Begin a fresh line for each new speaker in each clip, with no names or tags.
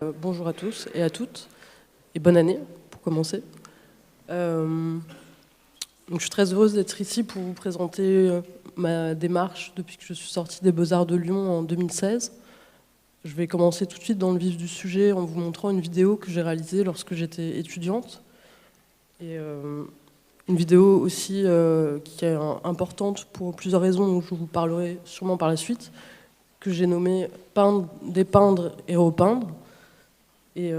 Bonjour à tous et à toutes, et bonne année pour commencer. Donc je suis très heureuse d'être ici pour vous présenter ma démarche depuis que je suis sortie des Beaux-Arts de Lyon en 2016. Je vais commencer tout de suite dans le vif du sujet en vous montrant une vidéo que j'ai réalisée lorsque j'étais étudiante. Et une vidéo aussi qui est importante pour plusieurs raisons dont je vous parlerai sûrement par la suite, que j'ai nommée Dépeindre et repeindre. Et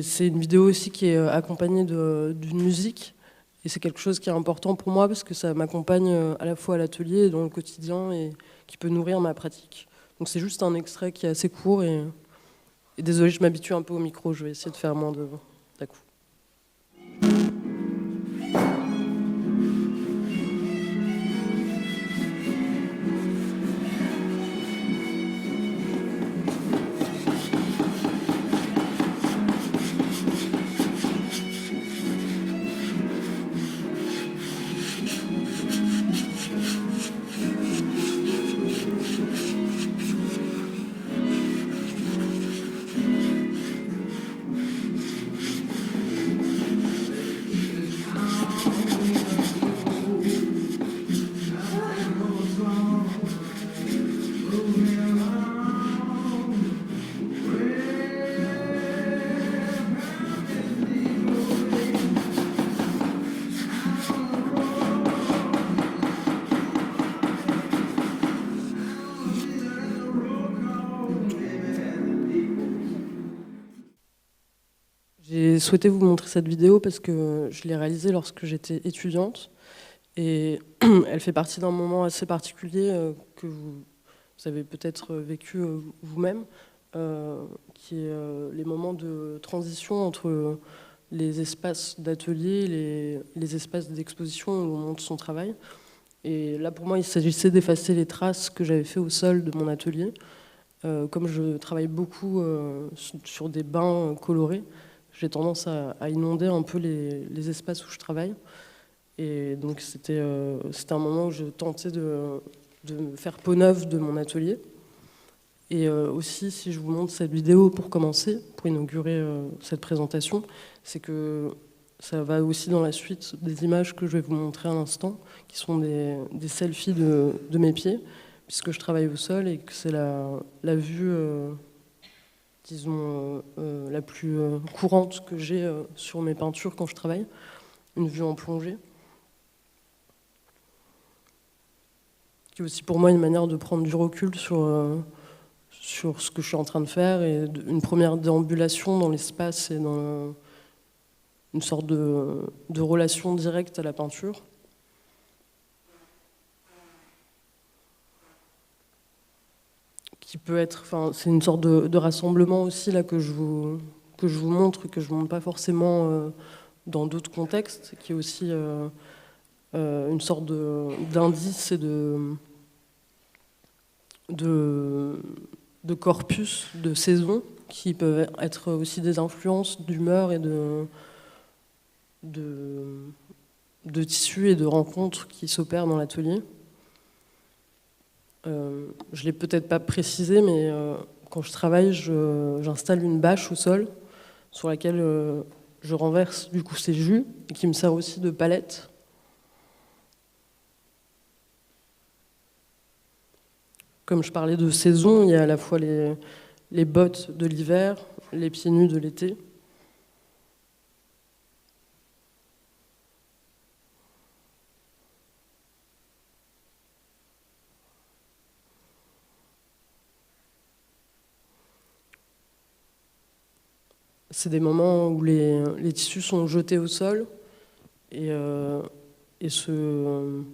c'est une vidéo aussi qui est accompagnée d'une musique. Et c'est quelque chose qui est important pour moi parce que ça m'accompagne à la fois à l'atelier et dans le quotidien et qui peut nourrir ma pratique. Donc c'est juste un extrait qui est assez court et désolé, je m'habitue un peu au micro, je vais essayer de faire moins d'à coup. J'ai souhaité vous montrer cette vidéo parce que je l'ai réalisée lorsque j'étais étudiante et elle fait partie d'un moment assez particulier que vous avez peut-être vécu vous-même, qui est les moments de transition entre les espaces d'atelier, les espaces d'exposition où on monte son travail. Et là, pour moi, il s'agissait d'effacer les traces que j'avais fait au sol de mon atelier. Comme je travaille beaucoup sur des bains colorés, j'ai tendance à inonder un peu les espaces où je travaille. Et donc c'était un moment où je tentais de faire peau neuve de mon atelier. Et aussi, si je vous montre cette vidéo pour commencer, pour inaugurer cette présentation, c'est que ça va aussi dans la suite des images que je vais vous montrer à l'instant, qui sont des selfies de mes pieds, puisque je travaille au sol et que c'est la vue disons, la plus courante que j'ai sur mes peintures quand je travaille, une vue en plongée, qui est aussi pour moi une manière de prendre du recul sur ce que je suis en train de faire et une première déambulation dans l'espace et dans une sorte de relation directe à la peinture. Qui peut être, enfin, c'est une sorte de rassemblement aussi là que je vous montre, que je ne montre pas forcément dans d'autres contextes, qui est aussi une sorte d'indice et de corpus, de saison, qui peuvent être aussi des influences d'humeur et de tissus et de rencontres qui s'opèrent dans l'atelier. Je ne l'ai peut-être pas précisé, mais quand je travaille, j'installe une bâche au sol sur laquelle je renverse du coup ces jus et qui me sert aussi de palette. Comme je parlais de saison, il y a à la fois les bottes de l'hiver, les pieds nus de l'été. C'est des moments où les tissus sont jetés au sol et se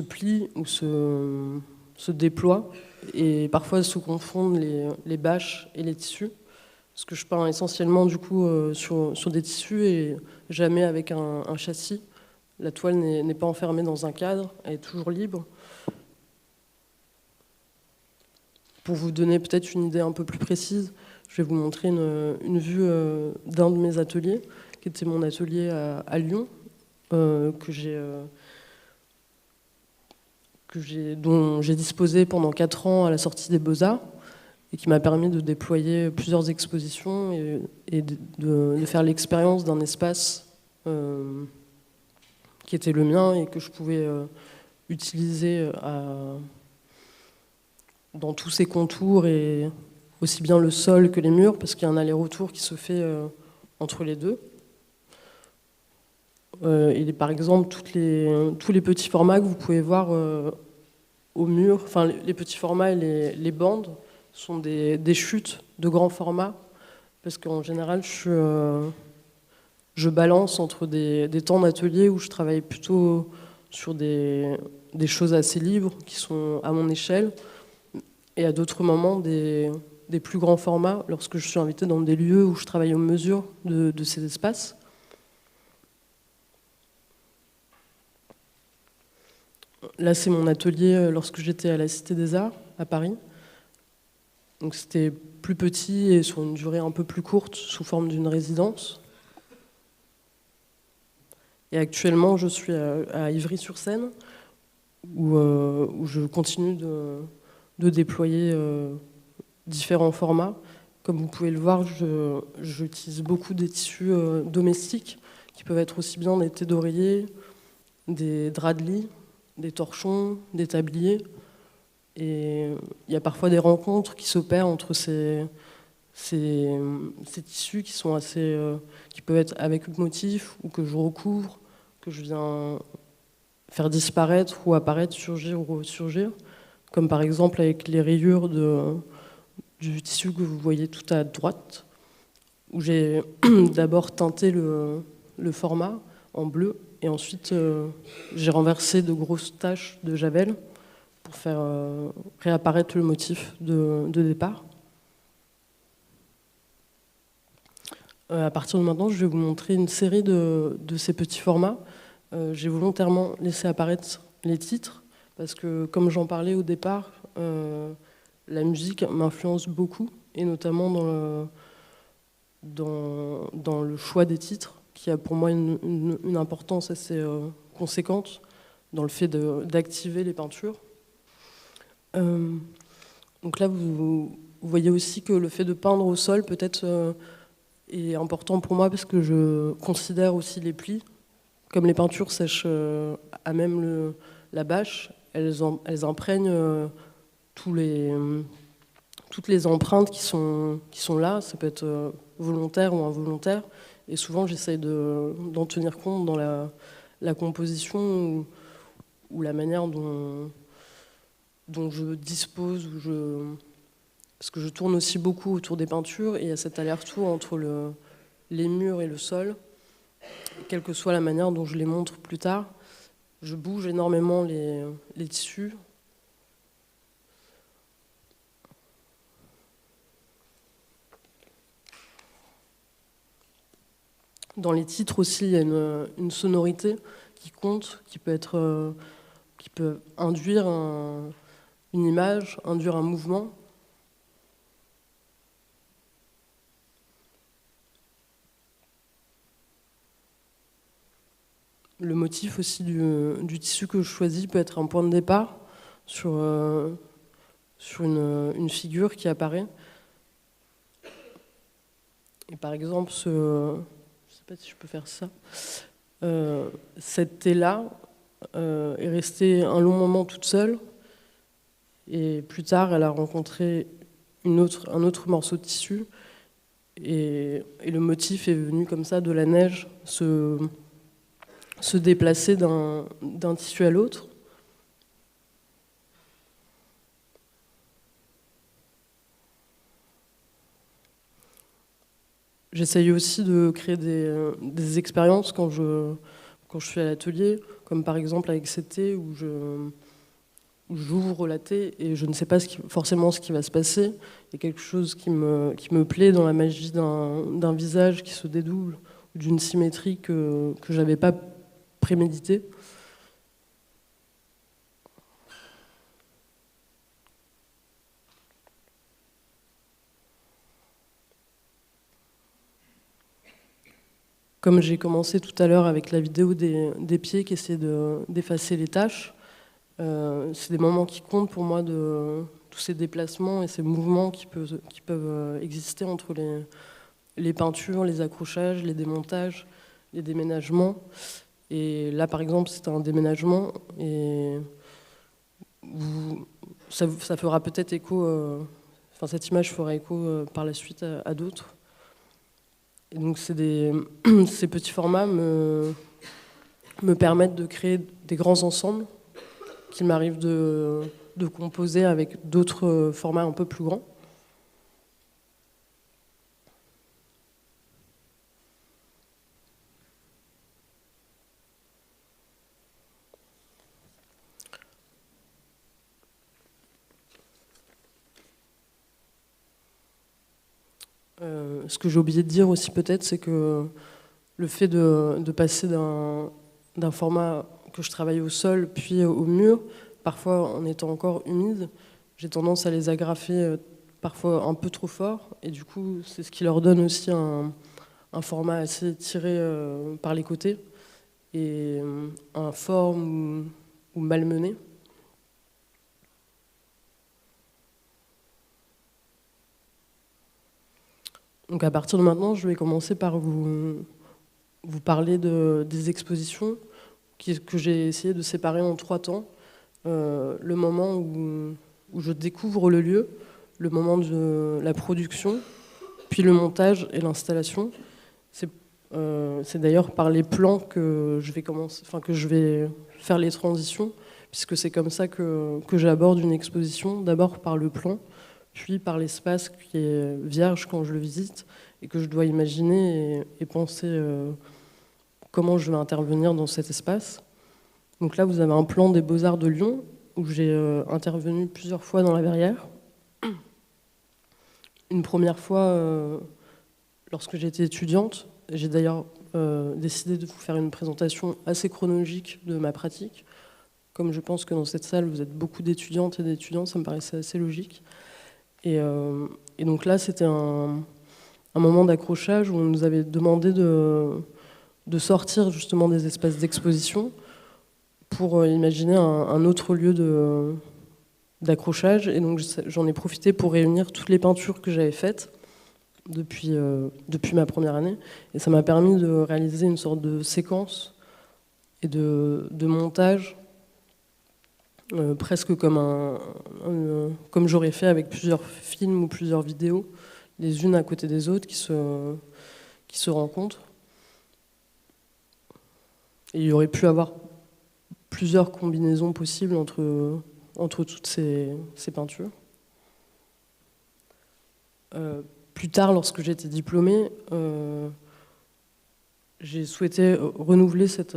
plient ou se déploient et parfois se confondent les bâches et les tissus. Parce que je peins essentiellement du coup sur des tissus et jamais avec un châssis. La toile n'est pas enfermée dans un cadre, elle est toujours libre. Pour vous donner peut-être une idée un peu plus précise, je vais vous montrer une vue d'un de mes ateliers, qui était mon atelier à Lyon, dont j'ai disposé pendant 4 ans à la sortie des Beaux-Arts. et qui m'a permis de déployer plusieurs expositions et de faire l'expérience d'un espace qui était le mien et que je pouvais utiliser dans tous ses contours, et aussi bien le sol que les murs, parce qu'il y a un aller-retour qui se fait entre les deux. Et par exemple, tous les petits formats que vous pouvez voir au mur, enfin les petits formats et les bandes sont des chutes de grands formats, parce qu'en général, je balance entre des temps d'atelier où je travaille plutôt sur des choses assez libres, qui sont à mon échelle, et à d'autres moments des plus grands formats, lorsque je suis invitée dans des lieux où je travaille aux mesures de ces espaces. Là, c'est mon atelier lorsque j'étais à la Cité des Arts, à Paris. Donc c'était plus petit et sur une durée un peu plus courte, sous forme d'une résidence. Et actuellement, je suis à Ivry-sur-Seine, où je continue de déployer différents formats. Comme vous pouvez le voir, j'utilise beaucoup des tissus domestiques, qui peuvent être aussi bien des thés d'oreiller, des draps de lit, des torchons, des tabliers. Et il y a parfois des rencontres qui s'opèrent entre ces tissus qui sont assez, qui peuvent être avec motif ou que je recouvre, que je viens faire disparaître ou apparaître, surgir ou ressurgir, comme par exemple avec les rayures du tissu que vous voyez tout à droite, où j'ai d'abord teinté le format en bleu, et ensuite j'ai renversé de grosses taches de javel pour faire réapparaître le motif de départ. À partir de maintenant, je vais vous montrer une série de ces petits formats. J'ai volontairement laissé apparaître les titres, parce que comme j'en parlais au départ, la musique m'influence beaucoup, et notamment dans le choix des titres, qui a pour moi une importance assez conséquente dans le fait d'activer les peintures. Donc là, vous voyez aussi que le fait de peindre au sol peut-être est important pour moi, parce que je considère aussi les plis. Comme les peintures sèchent à même la bâche, elles imprègnent toutes les empreintes qui sont là. Ça peut être volontaire ou involontaire. Et souvent, j'essaye d'en tenir compte dans la composition ou la manière dont je dispose, parce que je tourne aussi beaucoup autour des peintures, et il y a cet aller-retour entre les murs et le sol. Quelle que soit la manière dont je les montre plus tard, je bouge énormément les tissus. Dans les titres aussi, il y a une sonorité qui compte, qui peut induire une image, induire un mouvement. Le motif aussi du tissu que je choisis peut être un point de départ sur une figure qui apparaît. Et par exemple, je ne sais pas si je peux faire ça, cette thé-là est restée un long moment toute seule, et plus tard, elle a rencontré un autre morceau de tissu, et le motif est venu comme ça de la neige se déplacer d'un tissu à l'autre. J'essaye aussi de créer des expériences quand je suis à l'atelier, comme par exemple avec cette thé où j'ouvre la thé et je ne sais pas forcément ce qui va se passer. Il y a quelque chose qui me plaît dans la magie d'un visage qui se dédouble, ou d'une symétrie que je n'avais pas prémédité. Comme j'ai commencé tout à l'heure avec la vidéo des pieds qui essaient d'effacer les taches, c'est des moments qui comptent pour moi, tous ces déplacements et ces mouvements qui peuvent exister entre les peintures, les accrochages, les démontages, les déménagements. Et là, par exemple, c'est un déménagement et ça fera peut-être écho, cette image fera écho par la suite à d'autres. Et donc ces petits formats me permettent de créer des grands ensembles qu'il m'arrive de composer avec d'autres formats un peu plus grands. Ce que j'ai oublié de dire aussi peut-être, c'est que le fait de passer d'un format que je travaille au sol puis au mur, parfois en étant encore humide, j'ai tendance à les agrafer parfois un peu trop fort, et du coup c'est ce qui leur donne aussi un format assez tiré par les côtés et un forme ou malmené. Donc à partir de maintenant, je vais commencer par vous parler des expositions que j'ai essayé de séparer en 3 temps. Le moment où je découvre le lieu, le moment de la production, puis le montage et l'installation. C'est d'ailleurs par les plans que je vais faire les transitions, puisque c'est comme ça que j'aborde une exposition, d'abord par le plan, puis par l'espace qui est vierge quand je le visite, et que je dois imaginer et penser comment je vais intervenir dans cet espace. Donc là, vous avez un plan des Beaux-Arts de Lyon, où j'ai intervenu plusieurs fois dans la verrière. Une première fois, lorsque j'étais étudiante, j'ai d'ailleurs décidé de vous faire une présentation assez chronologique de ma pratique. Comme je pense que dans cette salle, vous êtes beaucoup d'étudiantes et d'étudiants, ça me paraissait assez logique. Et donc là, c'était un moment d'accrochage où on nous avait demandé de sortir justement des espaces d'exposition pour imaginer un autre lieu d'accrochage. Et donc j'en ai profité pour réunir toutes les peintures que j'avais faites depuis ma première année. Et ça m'a permis de réaliser une sorte de séquence et de montage presque comme j'aurais fait avec plusieurs films ou plusieurs vidéos, les unes à côté des autres qui se rencontrent. Et il y aurait pu avoir plusieurs combinaisons possibles entre toutes ces peintures. Plus tard, lorsque j'étais diplômée, j'ai souhaité renouveler cette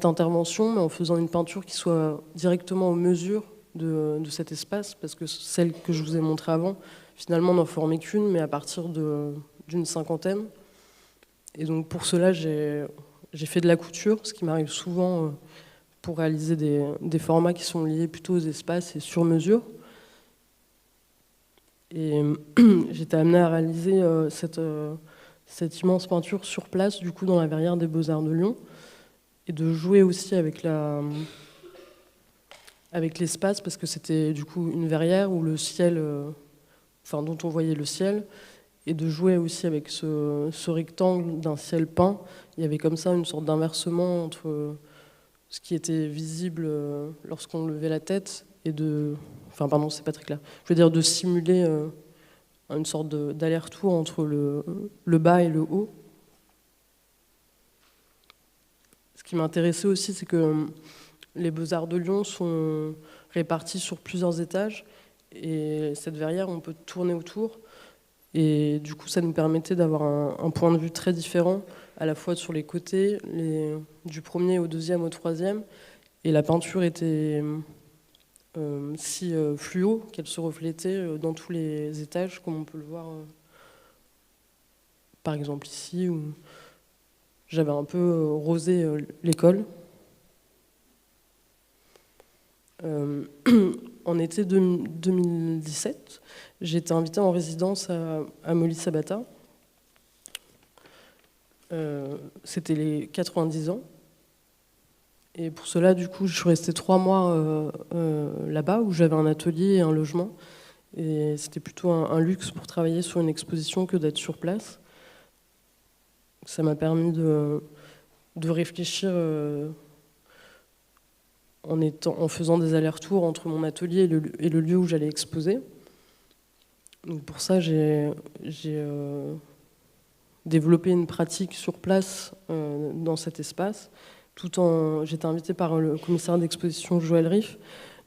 intervention, mais en faisant une peinture qui soit directement en mesure de cet espace, parce que celle que je vous ai montrée avant, finalement, n'en formait qu'une, mais à partir d'une cinquantaine. Et donc pour cela, j'ai fait de la couture, ce qui m'arrive souvent pour réaliser des formats qui sont liés plutôt aux espaces et sur mesure. Et j'étais amenée à réaliser cette immense peinture sur place, du coup, dans la verrière des Beaux-Arts de Lyon, et de jouer aussi avec l'espace, parce que c'était du coup une verrière où le ciel, dont on voyait le ciel, et de jouer aussi avec ce rectangle d'un ciel peint. Il y avait comme ça une sorte d'inversement entre ce qui était visible lorsqu'on levait la tête et c'est pas très clair. Je veux dire de simuler une sorte d'aller-retour entre le bas et le haut. Ce qui m'intéressait aussi, c'est que les Beaux-Arts de Lyon sont répartis sur plusieurs étages, et cette verrière, on peut tourner autour, et du coup, ça nous permettait d'avoir un point de vue très différent, à la fois sur les côtés, du premier au deuxième au troisième, et la peinture était si fluo qu'elle se reflétait dans tous les étages, comme on peut le voir par exemple ici, où j'avais un peu rosé l'école. En été 2017, j'ai été invitée en résidence à Molly Sabata. C'était les 90 ans. Et pour cela, du coup, je suis restée 3 mois là-bas, où j'avais un atelier et un logement. Et c'était plutôt un luxe pour travailler sur une exposition que d'être sur place. Ça m'a permis de réfléchir en faisant des allers-retours entre mon atelier et le lieu où j'allais exposer. Donc pour ça, j'ai développé une pratique sur place dans cet espace. J'étais invitée par le commissaire d'exposition Joël Riff.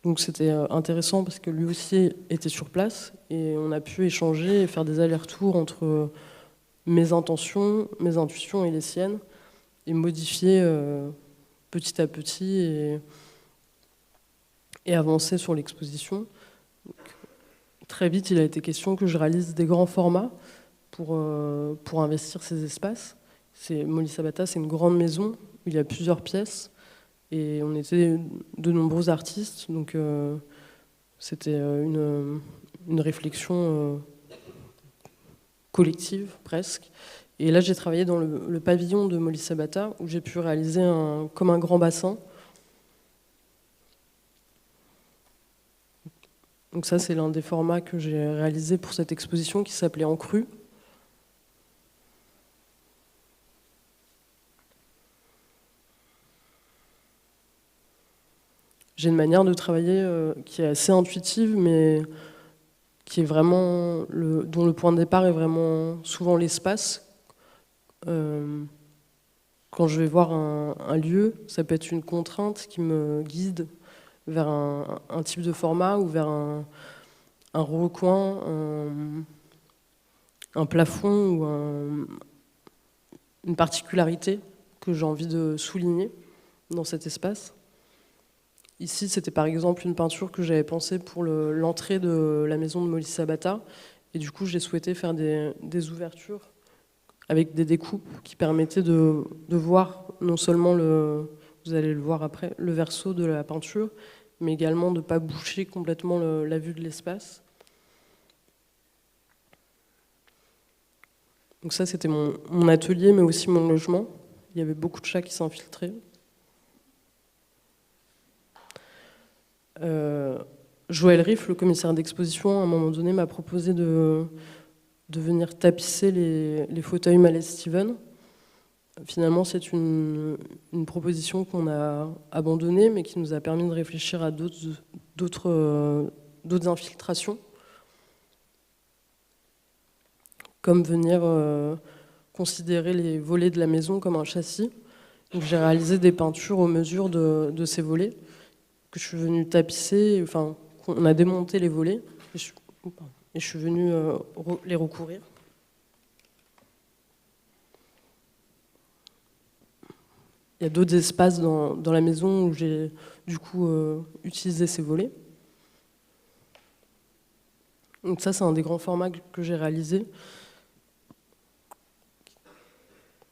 Donc c'était intéressant parce que lui aussi était sur place et on a pu échanger et faire des allers-retours entre mes intentions, mes intuitions et les siennes et modifier petit à petit et avancer sur l'exposition. Très vite, il a été question que je réalise des grands formats pour investir ces espaces. Molly Sabata, c'est une grande maison où il y a plusieurs pièces et on était de nombreux artistes, donc c'était une réflexion collective presque. Et là, j'ai travaillé dans le pavillon de Molly Sabata où j'ai pu réaliser comme un grand bassin. Donc ça, c'est l'un des formats que j'ai réalisé pour cette exposition qui s'appelait En Crue. J'ai une manière de travailler qui est assez intuitive, mais qui est vraiment dont le point de départ est vraiment souvent l'espace. Quand je vais voir un lieu, ça peut être une contrainte qui me guide vers un type de format ou vers un recoin, un plafond ou une particularité que j'ai envie de souligner dans cet espace. Ici, c'était par exemple une peinture que j'avais pensée pour l'entrée de la maison de Molly Sabata. Et du coup, j'ai souhaité faire des ouvertures avec des découpes qui permettaient de voir non seulement, vous allez le voir après, le verso de la peinture, mais également de ne pas boucher complètement la vue de l'espace. Donc ça, c'était mon atelier, mais aussi mon logement. Il y avait beaucoup de chats qui s'infiltraient. Joël Riff, le commissaire d'exposition, à un moment donné, m'a proposé de venir tapisser les fauteuils Mallet-Steven. Finalement, c'est une proposition qu'on a abandonnée, mais qui nous a permis de réfléchir à d'autres infiltrations, comme venir considérer les volets de la maison comme un châssis. Donc, j'ai réalisé des peintures aux mesures de ces volets, que je suis venue tapisser, enfin, on a démonté les volets, et je suis venue les recouvrir. Il y a d'autres espaces dans la maison où j'ai du coup utilisé ces volets. Donc ça, c'est un des grands formats que j'ai réalisé,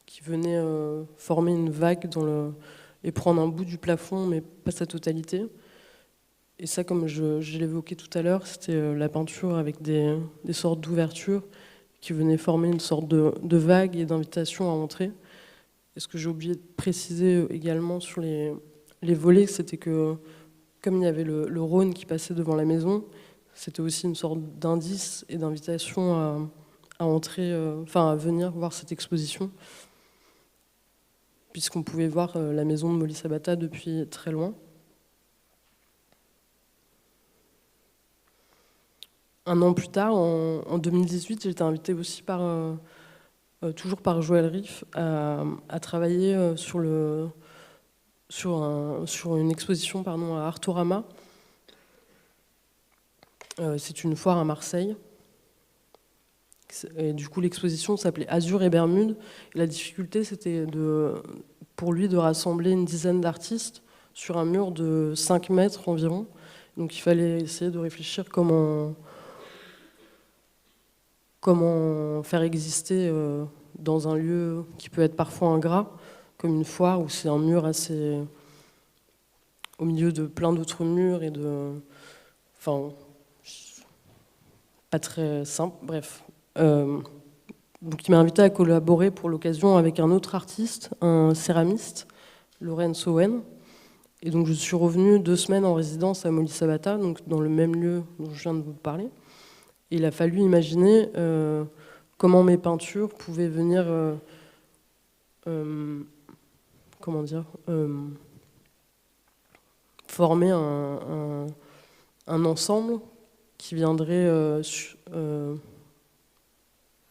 qui venait former une vague et prendre un bout du plafond, mais pas sa totalité. Et ça, comme je l'évoquais tout à l'heure, c'était la peinture avec des sortes d'ouvertures qui venaient former une sorte de vague et d'invitation à entrer. Et ce que j'ai oublié de préciser également sur les volets, c'était que, comme il y avait le Rhône qui passait devant la maison, c'était aussi une sorte d'indice et d'invitation à entrer, à venir voir cette exposition, puisqu'on pouvait voir la maison de Molly Sabata depuis très loin. Un an plus tard, en 2018, j'ai été invitée aussi toujours par Joël Riff à travailler sur une exposition à Artorama. C'est une foire à Marseille. Et du coup, l'exposition s'appelait Azur et Bermude. Et la difficulté, c'était pour lui de rassembler une dizaine d'artistes sur un mur de 5 mètres environ. Donc il fallait essayer de réfléchir comment faire exister dans un lieu qui peut être parfois ingrat, comme une foire où c'est un mur assez au milieu de plein d'autres murs et pas très simple, bref. Donc il m'a invité à collaborer pour l'occasion avec un autre artiste, un céramiste, Lorenzo Wen. Et donc je suis revenue 2 semaines en résidence à Molly Sabata, donc dans le même lieu dont je viens de vous parler. Et il a fallu imaginer comment mes peintures pouvaient venir, comment dire, former un ensemble qui viendrait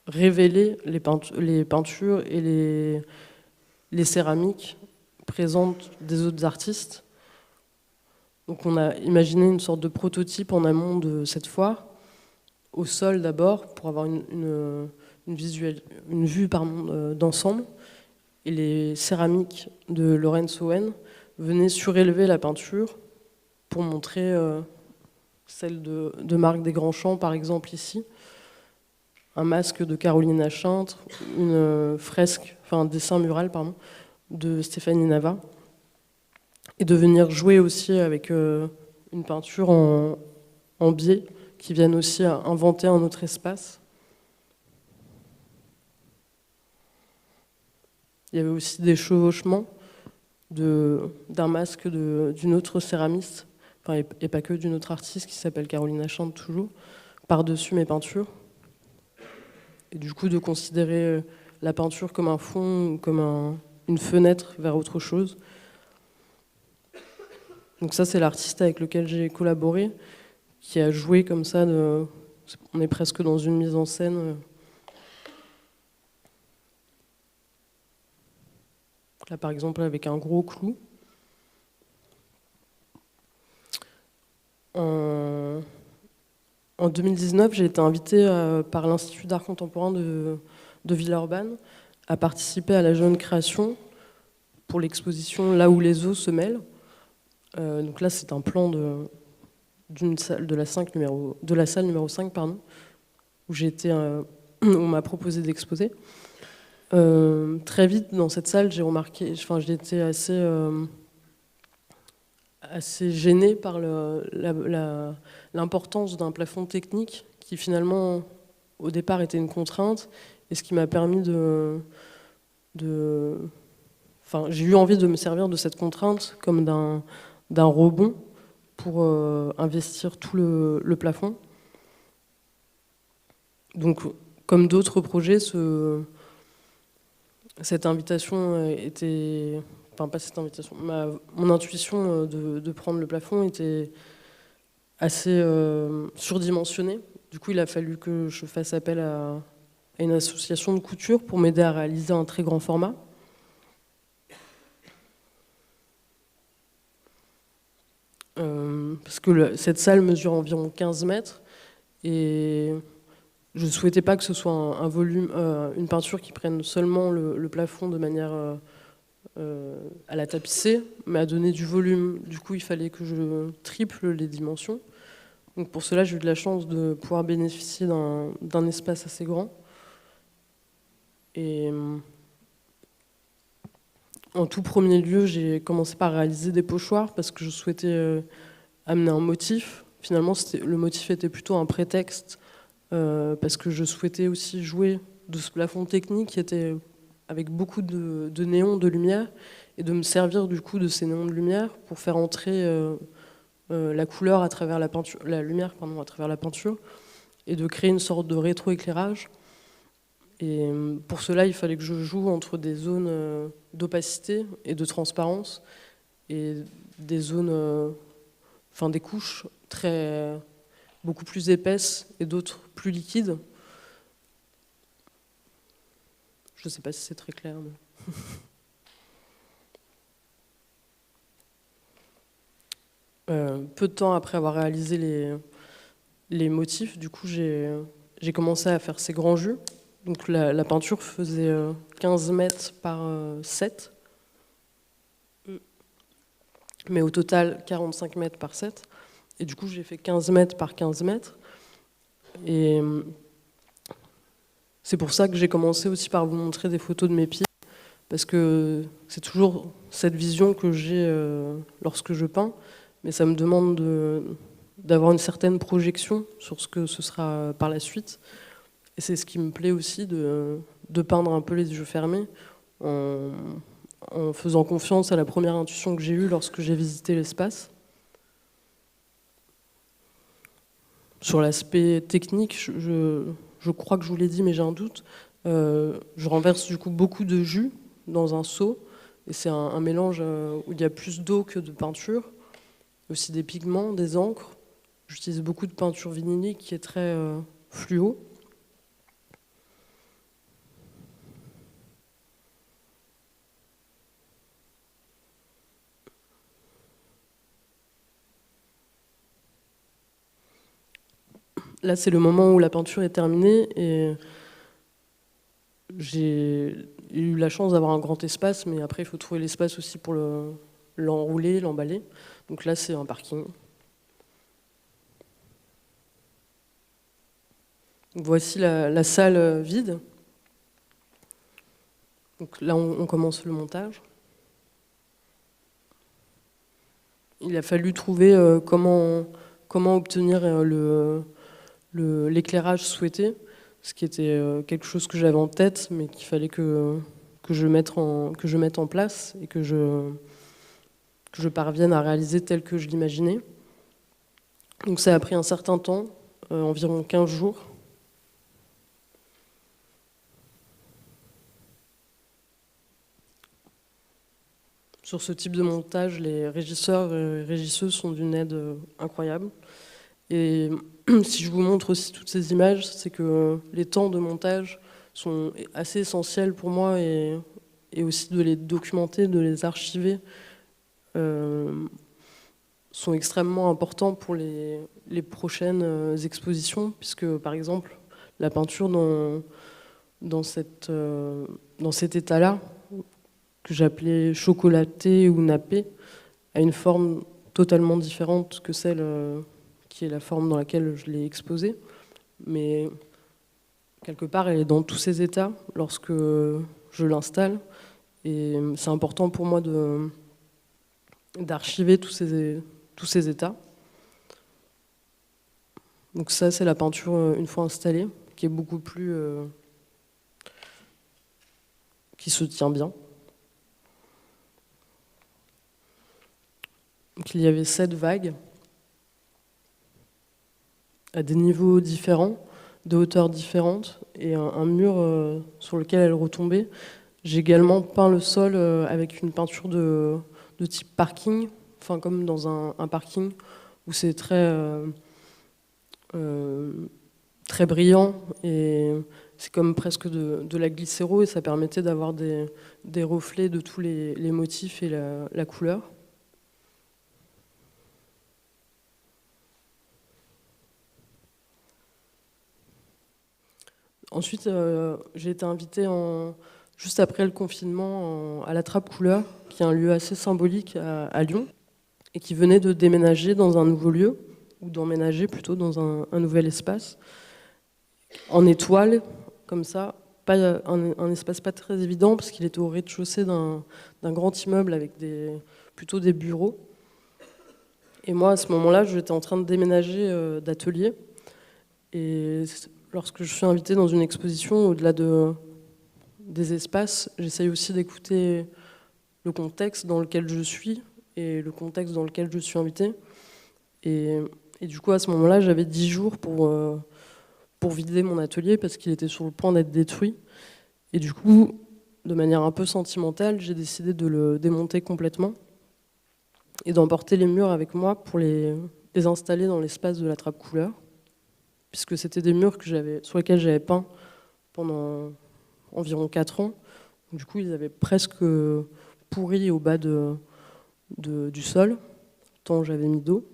révéler les peintures et les céramiques présentes des autres artistes. Donc on a imaginé une sorte de prototype en amont de cette foire, au sol d'abord, pour avoir une vue d'ensemble. Et les céramiques de Laurence Owen venaient surélever la peinture pour montrer celle de Marc Desgrands-Champs, par exemple ici, un masque de Caroline Achintre, une fresque, enfin un dessin mural, pardon, de Stéphanie Nava, et de venir jouer aussi avec une peinture en biais qui viennent aussi à inventer un autre espace. Il y avait aussi des chevauchements d'un masque d'une autre céramiste, enfin, et pas que d'une autre artiste qui s'appelle Caroline Achintre toujours, par-dessus mes peintures. Et du coup, de considérer la peinture comme un fond, comme une fenêtre vers autre chose. Donc ça, c'est l'artiste avec lequel j'ai collaboré, qui a joué comme ça. On est presque dans une mise en scène. Là, par exemple, avec un gros clou. En 2019, j'ai été invitée par l'Institut d'art contemporain de Villeurbanne à participer à la Jeune Création pour l'exposition Là où les eaux se mêlent. Donc là, c'est un plan de la salle numéro 5, pardon, où on m'a proposé d'exposer. Très vite, dans cette salle, j'ai été assez gênée par l'importance d'un plafond technique qui finalement, au départ, était une contrainte, et ce qui m'a permis j'ai eu envie de me servir de cette contrainte comme d'un rebond pour investir tout le plafond. Donc, comme d'autres projets, cette invitation était... Enfin, pas cette invitation. Mon intuition de prendre le plafond était assez surdimensionnée. Du coup, il a fallu que je fasse appel à une association de couture pour m'aider à réaliser un très grand format. Parce que cette salle mesure environ 15 mètres et je ne souhaitais pas que ce soit un volume, une peinture qui prenne seulement le plafond de manière à la tapisser, mais à donner du volume. Du coup, il fallait que je triple les dimensions. Donc pour cela, j'ai eu de la chance de pouvoir bénéficier d'un espace assez grand. Et en tout premier lieu, j'ai commencé par réaliser des pochoirs parce que je souhaitais amener un motif. Finalement, le motif était plutôt un prétexte parce que je souhaitais aussi jouer de ce plafond technique qui était avec beaucoup de néons, de lumière, et de me servir du coup de ces néons de lumière pour faire entrer la couleur à travers la peinture, la lumière pardon, à travers la peinture, et de créer une sorte de rétroéclairage. Et pour cela, il fallait que je joue entre des zones d'opacité et de transparence et des zones, des couches beaucoup plus épaisses et d'autres plus liquides. Je ne sais pas si c'est très clair. Mais... peu de temps après avoir réalisé les motifs, du coup, j'ai commencé à faire ces grands jus. Donc la peinture faisait 15 mètres par 7, mais au total 45 mètres par 7. Et du coup, j'ai fait 15 mètres par 15 mètres. Et c'est pour ça que j'ai commencé aussi par vous montrer des photos de mes pieds, parce que c'est toujours cette vision que j'ai lorsque je peins, mais ça me demande d'avoir une certaine projection sur ce que ce sera par la suite. Et c'est ce qui me plaît aussi de peindre un peu les yeux fermés, en en faisant confiance à la première intuition que j'ai eue lorsque j'ai visité l'espace. Sur l'aspect technique, je crois que je vous l'ai dit, mais j'ai un doute. Je renverse du coup beaucoup de jus dans un seau, et c'est un mélange où il y a plus d'eau que de peinture, aussi des pigments, des encres. J'utilise beaucoup de peinture vinylique qui est très fluo. Là, c'est le moment où la peinture est terminée et j'ai eu la chance d'avoir un grand espace, mais après, il faut trouver l'espace aussi pour l'enrouler, l'emballer. Donc là, c'est un parking. Voici la salle vide. Donc là, on commence le montage. Il a fallu trouver comment obtenir l'éclairage souhaité, ce qui était quelque chose que j'avais en tête, mais qu'il fallait que je mette en place et que je parvienne à réaliser tel que je l'imaginais. Donc ça a pris un certain temps, environ 15 jours. Sur ce type de montage, les régisseurs et régisseuses sont d'une aide incroyable. Et si je vous montre aussi toutes ces images, c'est que les temps de montage sont assez essentiels pour moi et aussi de les documenter, de les archiver sont extrêmement importants pour les prochaines expositions, puisque par exemple la peinture dans cet état-là, que j'appelais chocolaté ou nappé, a une forme totalement différente que celle qui est la forme dans laquelle je l'ai exposée. Mais quelque part, elle est dans tous ses états lorsque je l'installe. Et c'est important pour moi d'archiver tous ces états. Donc ça, c'est la peinture une fois installée, qui est beaucoup plus... qui se tient bien. Donc, il y avait 7 vagues à des niveaux différents, de hauteurs différentes, et un mur sur lequel elles retombaient. J'ai également peint le sol avec une peinture de type parking, enfin comme dans un parking où c'est très brillant et c'est comme presque de la glycéro et ça permettait d'avoir des reflets de tous les motifs et la couleur. Ensuite, j'ai été invitée juste après le confinement à la Trappe Couleur, qui est un lieu assez symbolique à Lyon, et qui venait de déménager dans un nouveau lieu, ou d'emménager plutôt dans un nouvel espace, en étoile, comme ça, pas un espace pas très évident, parce qu'il était au rez-de-chaussée d'un grand immeuble avec plutôt des bureaux. Et moi, à ce moment-là, j'étais en train de déménager d'atelier, et lorsque je suis invitée dans une exposition, au-delà des espaces, j'essaye aussi d'écouter le contexte dans lequel je suis et le contexte dans lequel je suis invitée. Et du coup, à ce moment-là, j'avais 10 jours pour vider mon atelier parce qu'il était sur le point d'être détruit. Et du coup, de manière un peu sentimentale, j'ai décidé de le démonter complètement et d'emporter les murs avec moi pour les installer dans l'espace de la Trappe Couleur, puisque c'était des murs sur lesquels j'avais peint pendant environ 4 ans. Du coup, ils avaient presque pourri au bas du sol, tant j'avais mis d'eau.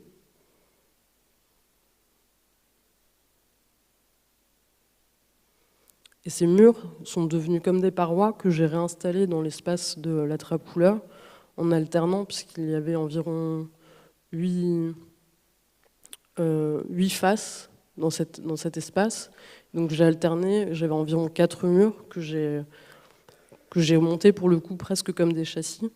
Et ces murs sont devenus comme des parois que j'ai réinstallées dans l'espace de la Trappe Couleur en alternant, puisqu'il y avait environ 8 faces dans cet espace. Donc j'ai alterné, j'avais environ 4 murs que j'ai montés pour le coup presque comme des châssis.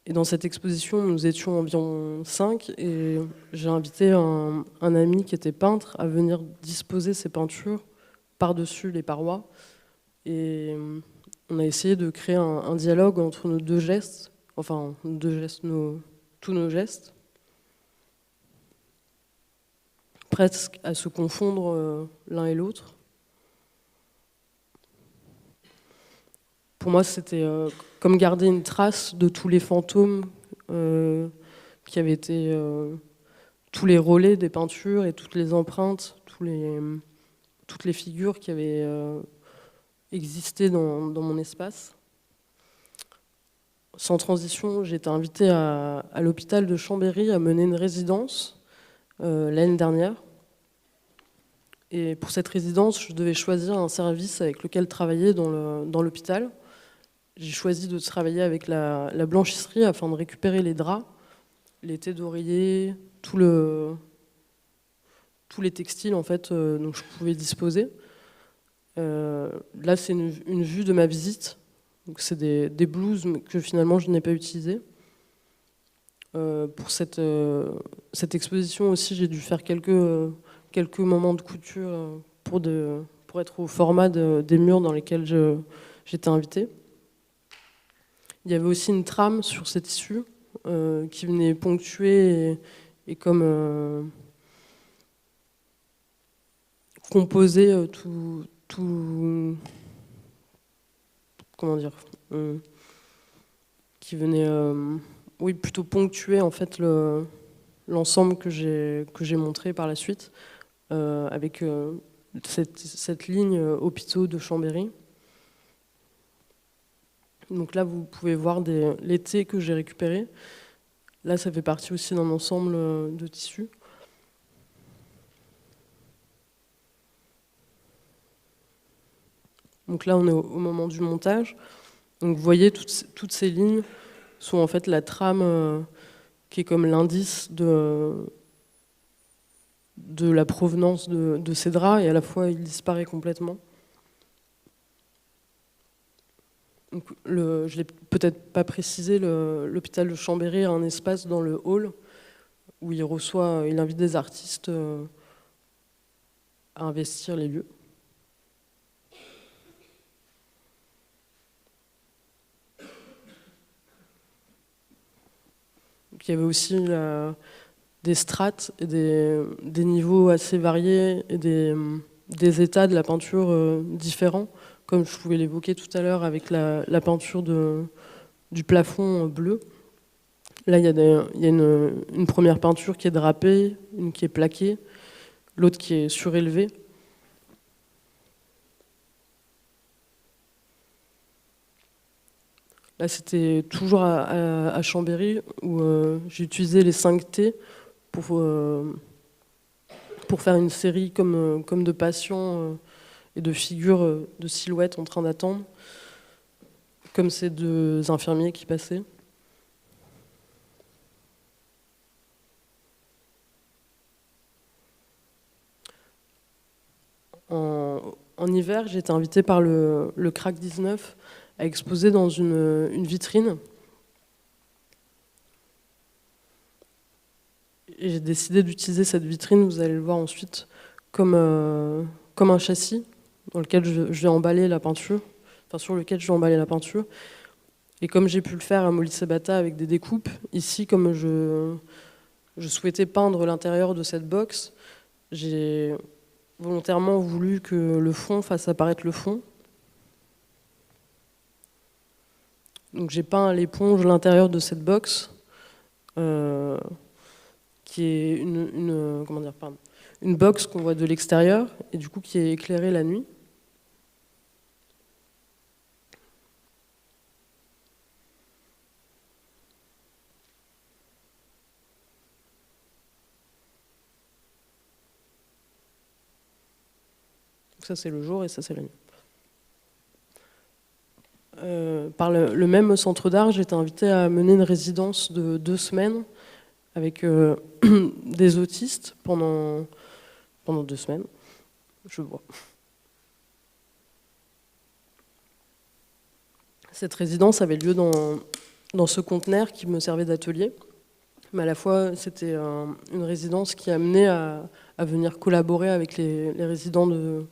Et dans cette exposition, nous étions environ 5 et j'ai invité un ami qui était peintre à venir disposer ses peintures par-dessus les parois. Et on a essayé de créer un dialogue entre nos deux gestes, enfin, nos deux gestes, tous nos gestes, presque à se confondre l'un et l'autre. Pour moi, c'était comme garder une trace de tous les fantômes qui avaient été... tous les relais des peintures et toutes les empreintes, toutes les figures qui avaient existé dans mon espace. Sans transition, j'ai été invitée à l'hôpital de Chambéry à mener une résidence l'année dernière. Et pour cette résidence, je devais choisir un service avec lequel travailler dans l'hôpital. J'ai choisi de travailler avec la blanchisserie afin de récupérer les draps, les thés d'oreiller, tous les textiles en fait, dont je pouvais disposer. Là, c'est une vue de ma visite. C'est des blouses que finalement je n'ai pas utilisées. Pour cette exposition aussi, j'ai dû faire quelques moments de couture pour être au format des murs dans lesquels j'étais invitée. Il y avait aussi une trame sur ces tissus qui venait ponctuer et comme composer tout comment dire, qui venait oui, plutôt ponctuer en fait l'ensemble que j'ai montré par la suite avec cette ligne hôpitaux de Chambéry. Donc là, vous pouvez voir les thés que j'ai récupérés. Là, ça fait partie aussi d'un ensemble de tissus. Donc là, on est au moment du montage. Donc vous voyez, toutes ces lignes sont en fait la trame qui est comme l'indice de la provenance de ces draps, et à la fois, il disparaît complètement. Donc, je ne l'ai peut-être pas précisé, l'hôpital de Chambéry a un espace dans le hall où il invite des artistes à investir les lieux. Donc, il y avait aussi des strates et des niveaux assez variés et des états de la peinture différents, comme je pouvais l'évoquer tout à l'heure avec la peinture du plafond bleu. Là, il y a une première peinture qui est drapée, une qui est plaquée, l'autre qui est surélevée. Là, c'était toujours à Chambéry, où j'ai utilisé les 5T pour faire une série comme de patients et de figures de silhouettes en train d'attendre, comme ces deux infirmiers qui passaient. En hiver, j'ai été invitée par le Crac 19 à exposer dans une vitrine. Et j'ai décidé d'utiliser cette vitrine, vous allez le voir ensuite, comme un châssis dans lequel je vais emballer la peinture, enfin sur lequel je vais emballer la peinture. Et comme j'ai pu le faire à Molise Bata avec des découpes, ici, comme je souhaitais peindre l'intérieur de cette box, j'ai volontairement voulu que le fond fasse apparaître le fond. Donc j'ai peint à l'éponge l'intérieur de cette box, qui est une box qu'on voit de l'extérieur et du coup qui est éclairée la nuit. Donc ça c'est le jour et ça c'est la nuit. Par le même centre d'art, j'ai été invitée à mener une résidence de 2 semaines avec des autistes pendant 2 semaines. Je vois. Cette résidence avait lieu dans ce conteneur qui me servait d'atelier, mais à la fois c'était une résidence qui amenait à venir collaborer avec les résidents de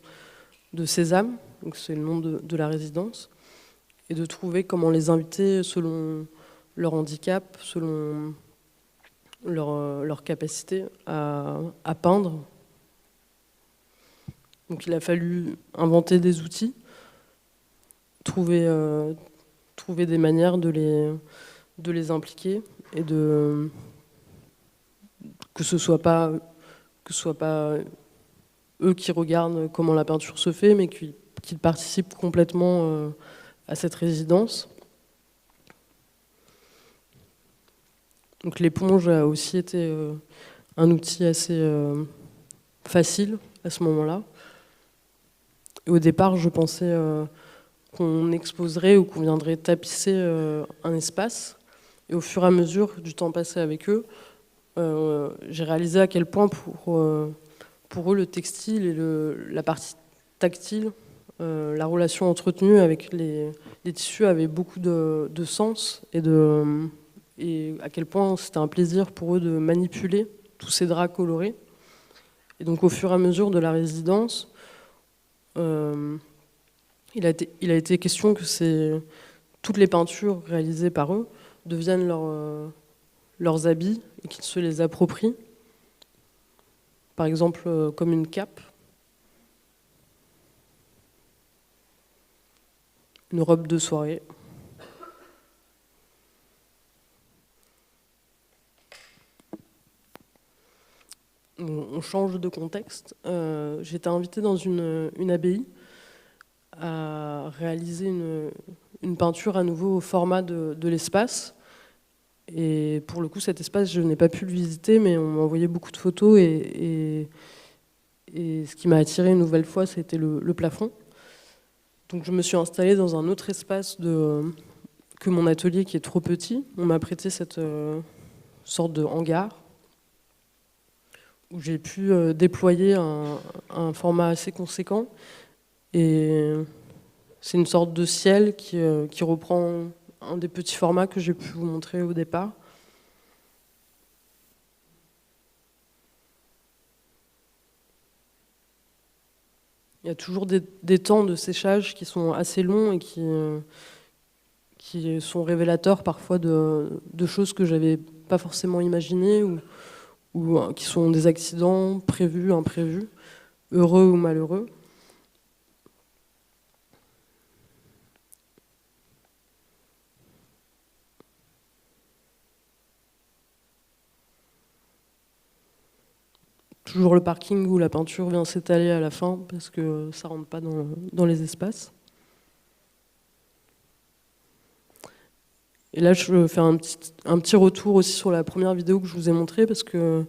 Sésame, donc c'est le nom de la résidence. et de trouver comment les inviter selon leur handicap, selon leur capacité à peindre. Donc il a fallu inventer des outils, trouver des manières de les impliquer et que ce soit pas eux qui regardent comment la peinture se fait, mais qu'ils participent complètement à cette résidence. Donc l'éponge a aussi été un outil assez facile à ce moment-là. Et au départ, je pensais qu'on exposerait ou qu'on viendrait tapisser un espace. Et au fur et à mesure du temps passé avec eux, j'ai réalisé à quel point pour eux le textile et la partie tactile, la relation entretenue avec les tissus avait beaucoup de sens et à quel point c'était un plaisir pour eux de manipuler tous ces draps colorés. Et donc au fur et à mesure de la résidence, il a été question que toutes les peintures réalisées par eux deviennent leurs habits et qu'ils se les approprient. Par exemple, comme une cape, une robe de soirée. On change de contexte. J'ai été invitée dans une abbaye à réaliser une peinture à nouveau au format de l'espace. Et pour le coup, cet espace, je n'ai pas pu le visiter, mais on m'a envoyé beaucoup de photos. Et ce qui m'a attiré une nouvelle fois, c'était le plafond. Donc je me suis installée dans un autre espace que mon atelier qui est trop petit. On m'a prêté cette sorte de hangar où j'ai pu déployer un format assez conséquent. Et c'est une sorte de ciel qui reprend un des petits formats que j'ai pu vous montrer au départ. Il y a toujours des temps de séchage qui sont assez longs et qui sont révélateurs parfois de choses que j'avais pas forcément imaginées ou qui sont des accidents prévus, imprévus, heureux ou malheureux. Toujours le parking où la peinture vient s'étaler à la fin parce que ça rentre pas dans les espaces. Et là, je fais un petit retour aussi sur la première vidéo que je vous ai montrée parce que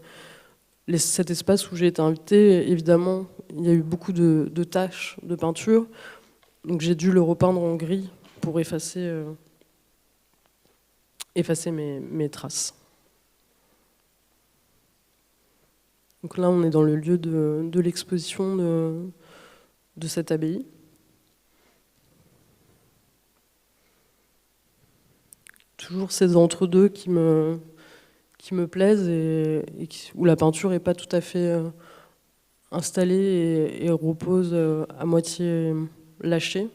cet espace où j'ai été invitée, évidemment, il y a eu beaucoup de taches de peinture. Donc j'ai dû le repeindre en gris pour effacer mes traces. Donc là, on est dans le lieu de l'exposition de cette abbaye. Toujours ces entre-deux qui me plaisent et où la peinture n'est pas tout à fait installée et repose à moitié lâchée.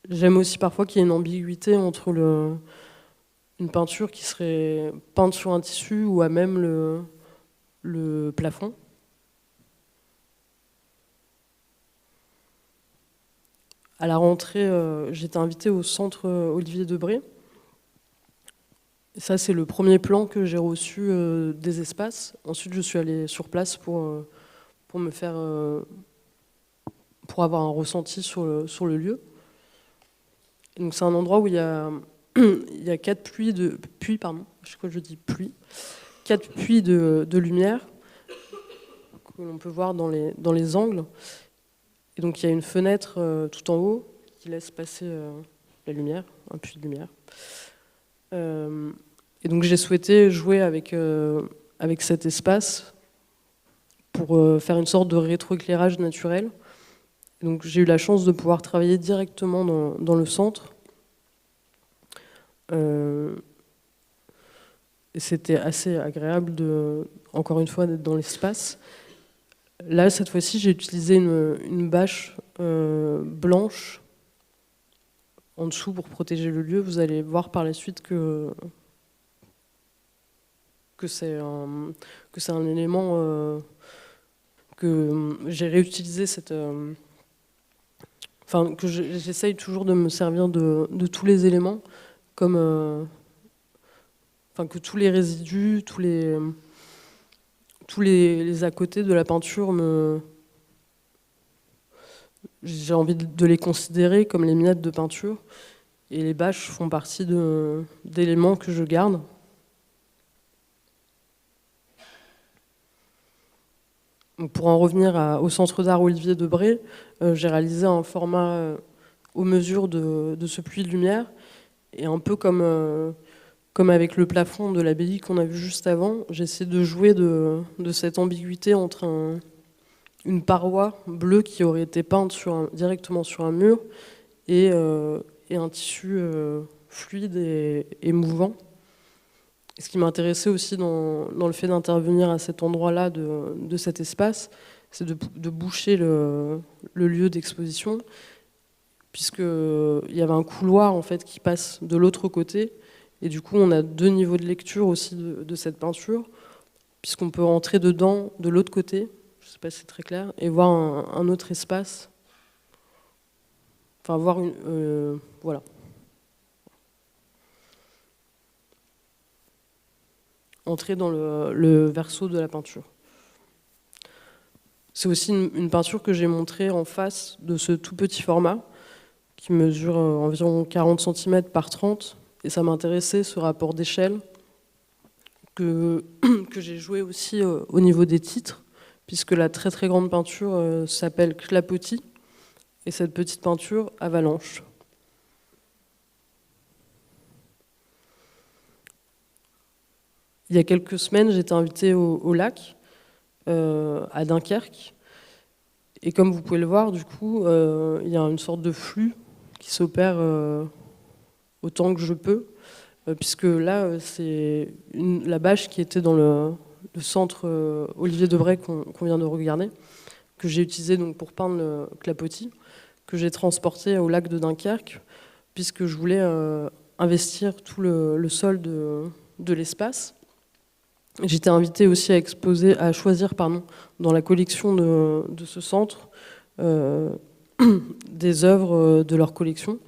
J'aime aussi parfois qu'il y ait une ambiguïté entre une peinture qui serait peinte sur un tissu ou à même le plafond. À la rentrée, j'étais invitée au centre Olivier Debré. Et ça, c'est le premier plan que j'ai reçu des espaces. Ensuite, je suis allée sur place pour me faire, pour avoir un ressenti sur le lieu. Et donc, c'est un endroit où il y a 4 puits je crois que je dis pluie, 4 puits de lumière que l'on peut voir dans les angles. Et donc il y a une fenêtre tout en haut qui laisse passer la lumière, un puits de lumière. Et donc j'ai souhaité jouer avec cet espace pour faire une sorte de rétroéclairage naturel. Et donc j'ai eu la chance de pouvoir travailler directement dans le centre. Et c'était assez agréable, encore une fois, d'être dans l'espace. Là, cette fois-ci, j'ai utilisé une bâche blanche en dessous pour protéger le lieu. Vous allez voir par la suite que c'est un élément que j'ai réutilisé que j'essaye toujours de me servir de tous les éléments, comme que tous les résidus, tous les à côté de la peinture, j'ai envie de les considérer comme les miettes de peinture, et les bâches font partie d'éléments que je garde. Pour en revenir au Centre d'art Olivier Debré, j'ai réalisé un format aux mesures de ce puits de lumière, et un peu comme avec le plafond de l'abbaye qu'on a vu juste avant, j'essaie de jouer de cette ambiguïté entre une paroi bleue qui aurait été peinte directement sur un mur et un tissu fluide et mouvant. Ce qui m'intéressait aussi dans le fait d'intervenir à cet endroit-là de cet espace, c'est de boucher le lieu d'exposition, puisqu'il y avait un couloir en fait, qui passe de l'autre côté, et du coup on a 2 niveaux de lecture aussi de cette peinture, puisqu'on peut entrer dedans de l'autre côté, je ne sais pas si c'est très clair, et voir un autre espace, enfin voir voilà. Entrer dans le verso de la peinture. C'est aussi une peinture que j'ai montrée en face de ce tout petit format, qui mesure environ 40 cm par 30, et ça m'intéressait, ce rapport d'échelle, que j'ai joué aussi au niveau des titres, puisque la très très grande peinture s'appelle Clapotis, et cette petite peinture, Avalanche. Il y a quelques semaines, j'étais invitée au lac, à Dunkerque. Et comme vous pouvez le voir, du coup, il y a une sorte de flux qui s'opère autant que je peux, puisque là, c'est la bâche qui était dans le centre Olivier Debré qu'on vient de regarder, que j'ai utilisé donc pour peindre le clapotis, que j'ai transporté au lac de Dunkerque, puisque je voulais investir tout le sol de l'espace. J'étais invitée aussi à choisir dans la collection de ce centre des œuvres de leur collection.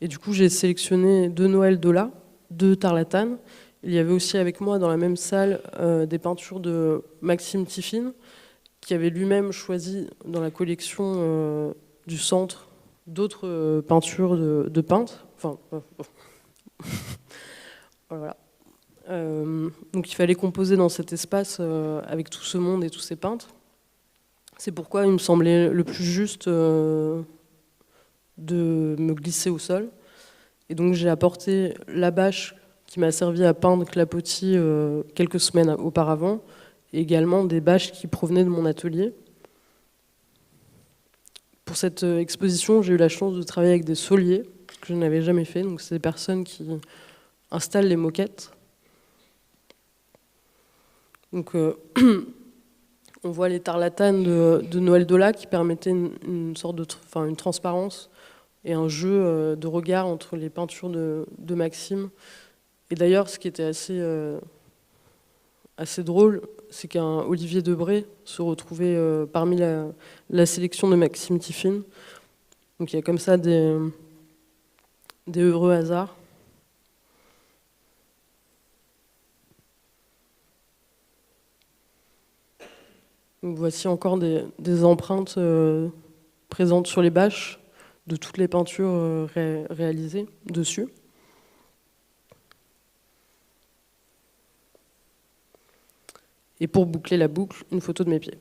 Et du coup, j'ai sélectionné 2 Noël Dola, 2 Tarlatan. Il y avait aussi avec moi dans la même salle des peintures de Maxime Tiffin, qui avait lui-même choisi dans la collection du centre d'autres peintures de peintres. Enfin, voilà. Donc il fallait composer dans cet espace avec tout ce monde et tous ces peintres. C'est pourquoi il me semblait le plus juste de me glisser au sol. Et donc j'ai apporté la bâche qui m'a servi à peindre Clapotis quelques semaines auparavant, et également des bâches qui provenaient de mon atelier. Pour cette exposition, j'ai eu la chance de travailler avec des sauliers, ce que je n'avais jamais fait. Donc c'est des personnes qui installent les moquettes. Donc, on voit les tarlatanes de Noël Dola qui permettaient une sorte une transparence et un jeu de regard entre les peintures de Maxime. Et d'ailleurs, ce qui était assez drôle, c'est qu'un Olivier Debré se retrouvait parmi la sélection de Maxime Tiffin. Donc il y a comme ça des heureux hasards. Donc voici encore des empreintes présentes sur les bâches de toutes les peintures réalisées dessus. Et pour boucler la boucle, une photo de mes pieds.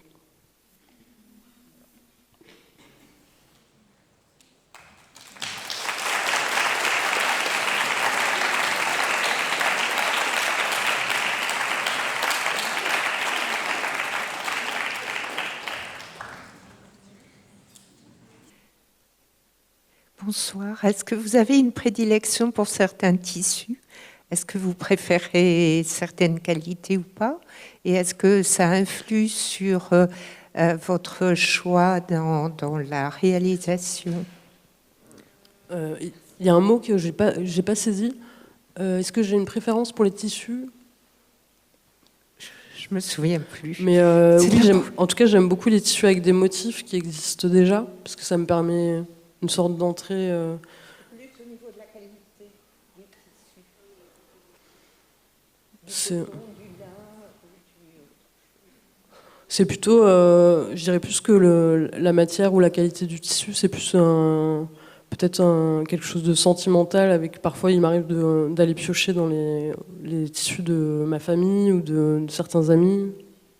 Bonsoir. Est-ce que vous avez une prédilection pour certains tissus? Est-ce que vous préférez certaines qualités ou pas? Et est-ce que ça influe sur votre choix dans la réalisation?
Il y a un mot que j'ai pas saisi. Est-ce que j'ai une préférence pour les tissus?
Je me souviens plus.
Mais oui, en tout cas, j'aime beaucoup les tissus avec des motifs qui existent déjà, parce que ça me permet une sorte d'entrée.
Plus au niveau de la qualité des tissus.
C'est plutôt, je dirais plus que la matière ou la qualité du tissu, c'est plus peut-être quelque chose de sentimental. Avec parfois, il m'arrive d'aller piocher dans les tissus de ma famille ou de certains amis,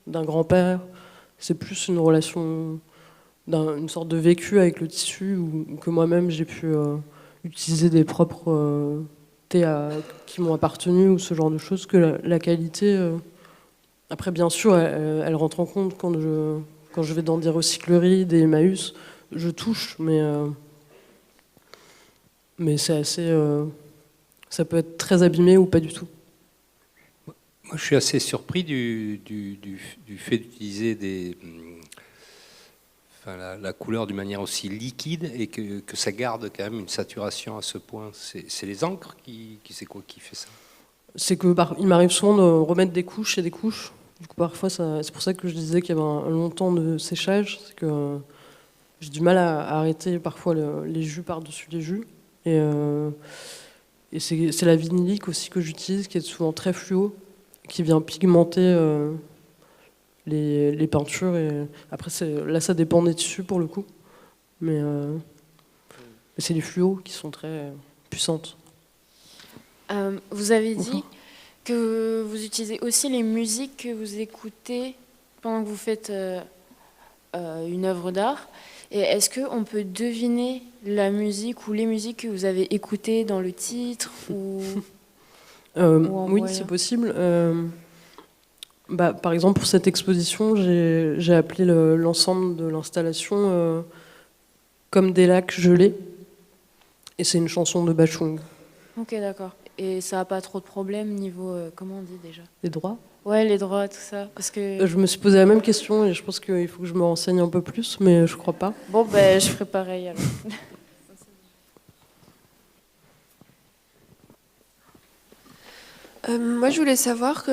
d'un grand-père. C'est plus une relation, une sorte de vécu avec le tissu, ou que moi-même j'ai pu utiliser des propres thés qui m'ont appartenu ou ce genre de choses, que la qualité. Après, bien sûr, elle rentre en compte quand je vais dans des recycleries, des Emmaüs, je touche, mais c'est assez. Ça peut être très abîmé ou pas du tout.
Moi, je suis assez surpris du fait d'utiliser la couleur d'une manière aussi liquide et que ça garde quand même une saturation à ce point. C'est les encres c'est quoi qui fait ça?
C'est que il m'arrive souvent de remettre des couches et des couches. Du coup, parfois, c'est pour ça que je disais qu'il y avait un long temps de séchage. C'est que j'ai du mal à arrêter parfois les jus par-dessus les jus. Et c'est la vinylique aussi que j'utilise, qui est souvent très fluo, qui vient pigmenter les peintures. Et après, là, ça dépend des tissus pour le coup. Mais c'est les fluos qui sont très puissantes.
Vous avez dit que vous utilisez aussi les musiques que vous écoutez pendant que vous faites une œuvre d'art. Et est-ce qu'on peut deviner la musique ou les musiques que vous avez écoutées dans le titre ou
oui, c'est possible. Par exemple, pour cette exposition, j'ai appelé l'ensemble de l'installation Comme des lacs gelés. Et c'est une chanson de Bachung.
Ok, d'accord. Et ça n'a pas trop de problèmes niveau, comment on dit déjà?
Les droits?
Ouais, les droits, tout ça. Parce que...
Je me suis posé la même question et je pense qu'il faut que je me renseigne un peu plus, mais je crois pas.
Bon, ben, je ferai pareil alors.
Moi, je voulais savoir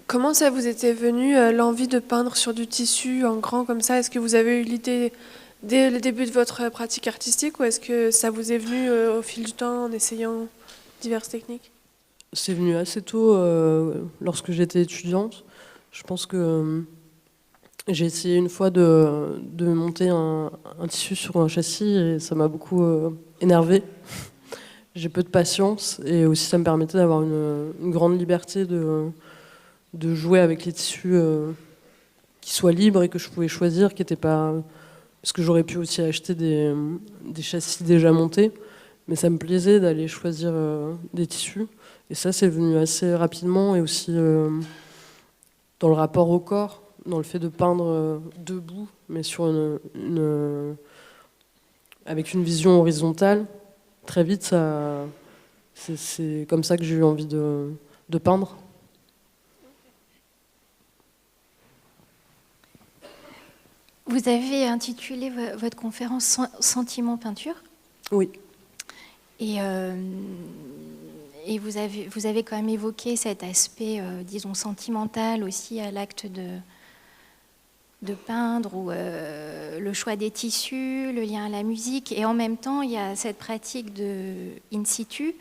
comment ça vous était venu l'envie de peindre sur du tissu en grand comme ça. Est-ce que vous avez eu l'idée dès le début de votre pratique artistique ou est-ce que ça vous est venu au fil du temps en essayant diverses techniques?
C'est venu assez tôt lorsque j'étais étudiante. Je pense que j'ai essayé une fois de monter un tissu sur un châssis et ça m'a beaucoup énervée. J'ai peu de patience et aussi ça me permettait d'avoir une grande liberté de jouer avec les tissus qui soient libres et que je pouvais choisir, qui n'étaient pas... Parce que j'aurais pu aussi acheter des châssis déjà montés, mais ça me plaisait d'aller choisir des tissus. Et ça, c'est venu assez rapidement et aussi dans le rapport au corps, dans le fait de peindre debout, mais sur avec une vision horizontale. Très vite, c'est comme ça que j'ai eu envie de peindre.
Vous avez intitulé votre conférence Sentiment peinture.
Oui.
Et vous avez quand même évoqué cet aspect, disons, sentimental aussi à l'acte de peindre, ou le choix des tissus, le lien à la musique. Et en même temps, il y a cette pratique de in situ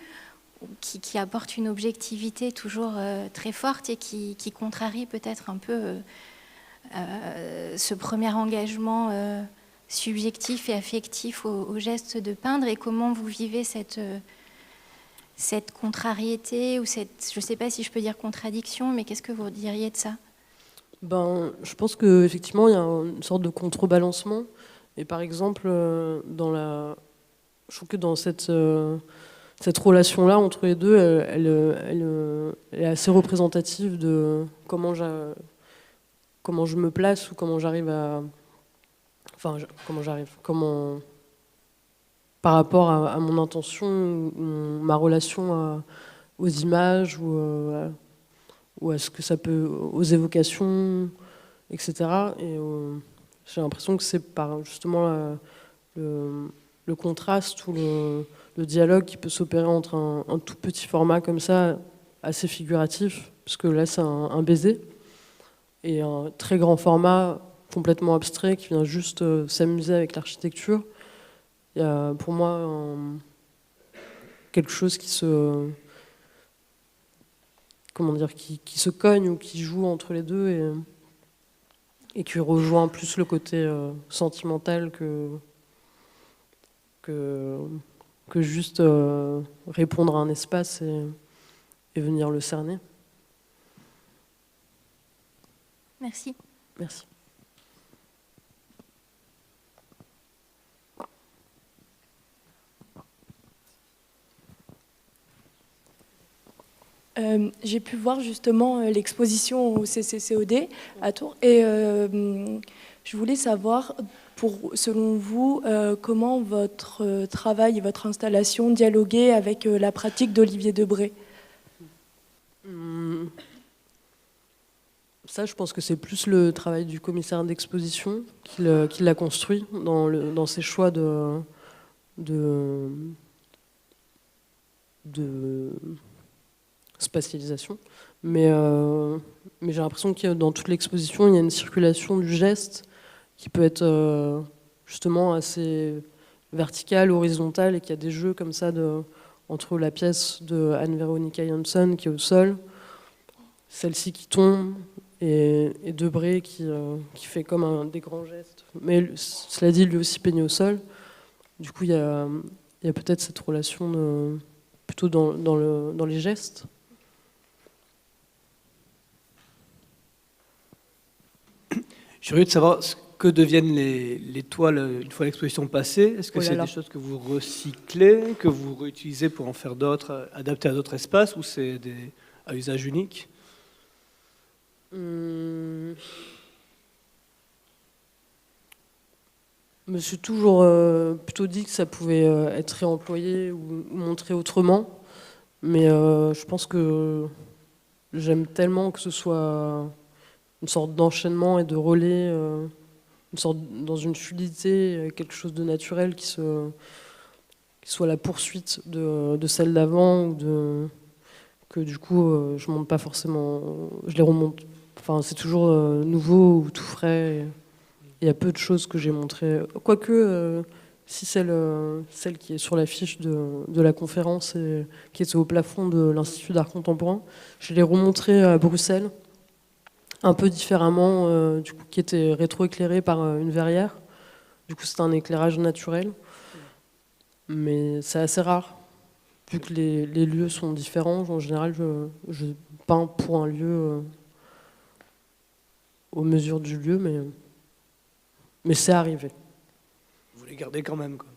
qui apporte une objectivité toujours très forte et qui contrarie peut-être un peu ce premier engagement subjectif et affectif au geste de peindre. Et comment vous vivez cette contrariété ou je ne sais pas si je peux dire contradiction, mais qu'est-ce que vous diriez de ça?
Je pense qu'effectivement, il y a une sorte de contrebalancement. Et par exemple, je trouve que dans cette relation-là entre les deux, elle est assez représentative de comment je me place ou comment j'arrive à... Enfin, par rapport à mon intention ou ma relation aux images ou à ce que ça peut, aux évocations, etc. Et j'ai l'impression que c'est par justement le contraste ou le dialogue qui peut s'opérer entre un tout petit format comme ça, assez figuratif, parce que là c'est un baiser, et un très grand format complètement abstrait qui vient juste s'amuser avec l'architecture. Il y a pour moi quelque chose qui se, comment dire, qui se cogne ou qui joue entre les deux et qui rejoint plus le côté sentimental que juste répondre à un espace et venir le cerner.
Merci.
Merci.
J'ai pu voir justement l'exposition au CCCOD à Tours et je voulais savoir, selon vous, comment votre travail et votre installation dialoguaient avec la pratique d'Olivier Debré.
Ça, je pense que c'est plus le travail du commissaire d'exposition qui l'a construit dans ses choix de spatialisation. Mais j'ai l'impression que dans toute l'exposition, il y a une circulation du geste qui peut être justement assez verticale, horizontale, et qu'il y a des jeux comme ça entre la pièce de Anne-Véronica Jansson qui est au sol, celle-ci qui tombe, et Debré qui fait comme des grands gestes. Mais cela dit, lui aussi peigné au sol. Du coup, il y a peut-être cette relation plutôt dans les gestes.
Je suis curieux de savoir ce que deviennent les toiles une fois l'exposition passée. Est-ce que c'est des choses que vous recyclez, que vous réutilisez pour en faire d'autres, adaptés à d'autres espaces, ou c'est à usage unique?
Je me suis toujours plutôt dit que ça pouvait être réemployé ou montré autrement. Mais je pense que j'aime tellement que ce soit une sorte d'enchaînement et de relais, dans une fluidité, quelque chose de naturel qui soit la poursuite de celle d'avant, que du coup je monte pas forcément, je les remonte. Enfin, c'est toujours nouveau ou tout frais. Il y a peu de choses que j'ai montrées. Quoique, si celle qui est sur l'affiche de la conférence et qui est au plafond de l'Institut d'art contemporain, je l'ai remontrée à Bruxelles, un peu différemment, du coup, qui était rétroéclairée par une verrière. Du coup, c'est un éclairage naturel. Mais c'est assez rare. Vu que les lieux sont différents, en général, je peins pour un lieu aux mesures du lieu, mais c'est arrivé.
Vous les gardez quand même, quoi.